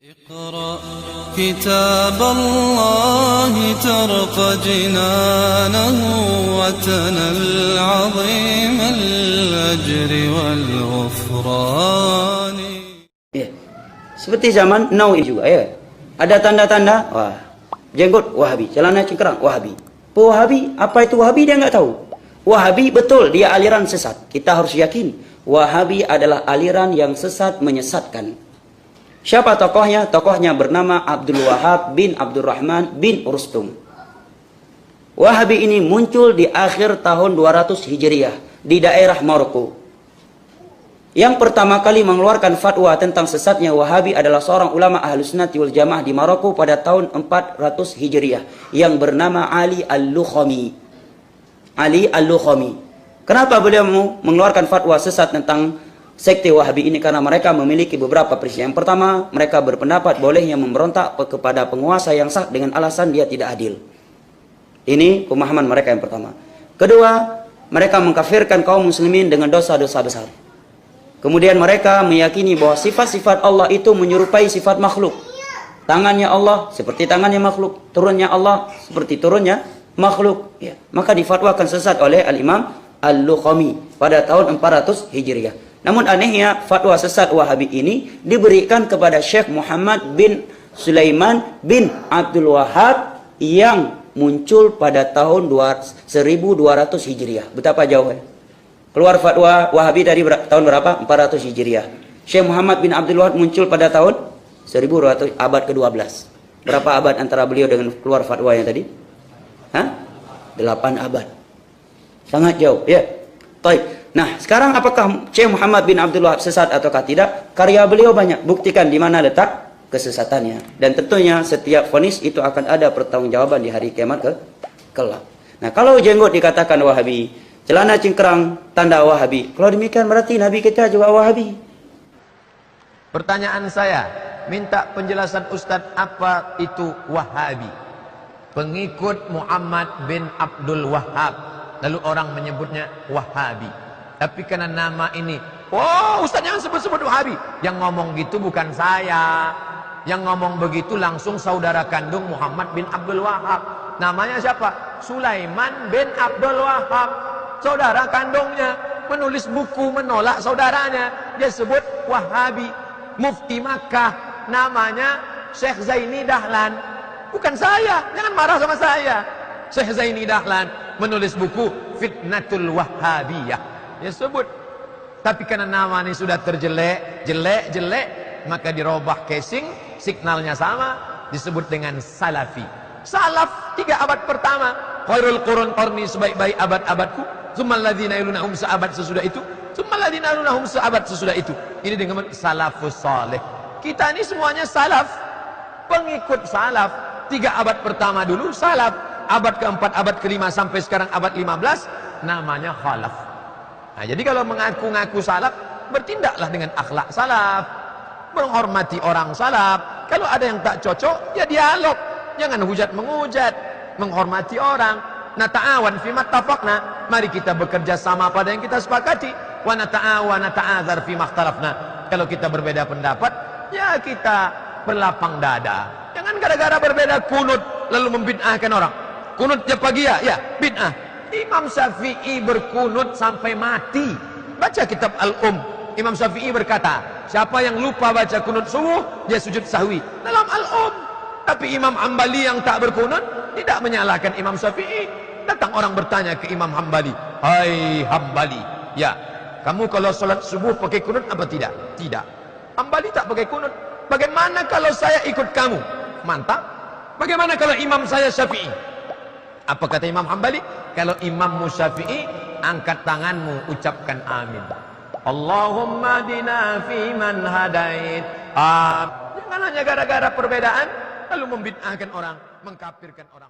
اقرأ كتاب الله ترق جنانه وتنل عظيم الأجر والغفران. Ya, seperti zaman now ini juga ya. Ada tanda-tanda, wah, jenggot Wahabi, celana cingkrang Wahabi. Wahabi, apa itu Wahabi dia nggak tahu. Wahabi betul dia aliran sesat. Kita harus yakin Wahabi adalah aliran yang sesat menyesatkan. Siapa tokohnya? Tokohnya bernama Abdul Wahab bin Abdurrahman bin Rustum. Wahabi ini muncul di akhir tahun 200 Hijriah di daerah Maroko. Yang pertama kali mengeluarkan fatwa tentang sesatnya Wahabi adalah seorang ulama Ahlus Sunnah wal Jamaah di Maroko pada tahun 400 Hijriah yang bernama Ali Al-Lukhami. Ali Al-Lukhami. Kenapa beliau mengeluarkan fatwa sesat tentang sekte Wahabi ini? Karena mereka memiliki beberapa prinsip. Yang pertama, mereka berpendapat bolehnya memberontak kepada penguasa yang sah dengan alasan dia tidak adil. Ini pemahaman mereka yang pertama. Kedua, mereka mengkafirkan kaum muslimin dengan dosa-dosa besar. Kemudian mereka meyakini bahwa sifat-sifat Allah itu menyerupai sifat makhluk. Tangannya Allah seperti tangannya makhluk, turunnya Allah seperti turunnya makhluk. Ya. Maka difatwakan sesat oleh Al-Imam Al-Lukhami pada tahun 400 Hijriah. Namun anehnya fatwa sesat Wahabi ini diberikan kepada Syekh Muhammad bin Sulaiman bin Abdul Wahab yang muncul pada tahun 1200 Hijriah. Betapa jauhnya. Keluar fatwa Wahabi dari tahun berapa? 400 Hijriah. Syekh Muhammad bin Abdul Wahab muncul pada tahun 1200 abad ke-12. Berapa abad antara beliau dengan keluar fatwa yang tadi? 8 abad. Sangat jauh, ya. Baik. Nah, sekarang apakah Syekh Muhammad bin Abdul Wahab sesat ataukah tidak? Karya beliau banyak, buktikan di mana letak kesesatannya. Dan tentunya setiap vonis itu akan ada pertanggungjawaban di hari kiamat kelak. Nah, kalau jenggot dikatakan Wahabi, celana cingkrang tanda Wahabi. Kalau demikian berarti Nabi kita juga Wahabi. Pertanyaan saya, minta penjelasan Ustadz, apa itu Wahabi? Pengikut Muhammad bin Abdul Wahab. Lalu orang menyebutnya Wahabi. Tapi karena nama ini, oh Ustaz jangan sebut-sebut Wahabi. Yang ngomong gitu bukan saya. Yang ngomong begitu langsung saudara kandung Muhammad bin Abdul Wahab. Namanya siapa? Sulaiman bin Abdul Wahab. Saudara kandungnya menulis buku menolak saudaranya. Dia sebut Wahabi. Mufti Makkah namanya Syekh Zaini Dahlan. Bukan saya, jangan marah sama saya. Syekh Zaini Dahlan menulis buku Fitnatul Wahhabiyah. Dia sebut. Tapi karena nama ini sudah terjelek, jelek, maka dirubah casing, signalnya sama, disebut dengan Salafi. Salaf 3 abad pertama. Khairul qurun qarni, sebaik-baik abad-abadku. Tsummal ladzina yalunahum, seabad sesudah itu. Tsummal ladzina yalunahum, seabad sesudah itu. Ini dengan salafus saleh. Kita ini semuanya salaf, pengikut salaf. 3 abad pertama dulu salaf, abad keempat, abad kelima sampai sekarang abad 15 namanya khalaf. Nah, jadi kalau mengaku-ngaku salaf, bertindaklah dengan akhlak salaf, menghormati orang salaf. Kalau ada yang tak cocok, ya dialog, jangan hujat-menghujat, menghormati orang. Nata'awan fi mattafaqna, mari kita bekerja sama pada yang kita sepakati. Wa nata'awan nata'adzar fi makhtalafna. Kalau kita berbeda pendapat, ya kita berlapang dada. Jangan gara-gara berbeda kunut lalu membid'ahkan orang. Kunutnya pagi ya bid'ah. Imam Syafi'i berkunut sampai mati. Baca kitab Al-Um. Imam Syafi'i berkata, siapa yang lupa baca kunut subuh, dia sujud sahwi. Dalam Al-Um. Tapi Imam Hambali yang tak berkunut tidak menyalahkan Imam Syafi'i. Datang orang bertanya ke Imam Hambali, hai Hambali, ya, kamu kalau sholat subuh pakai kunut apa tidak? Tidak. Hambali tak pakai kunut. Bagaimana kalau saya ikut kamu? Mantap. Bagaimana kalau imam saya Syafi'i? Apa kata Imam Hambali? Kalau imammu Syafi'i, angkat tanganmu, ucapkan amin. Allahumma dina fi man hadait. Jangan hanya gara-gara perbedaan lalu membid'ahkan orang, mengkafirkan orang.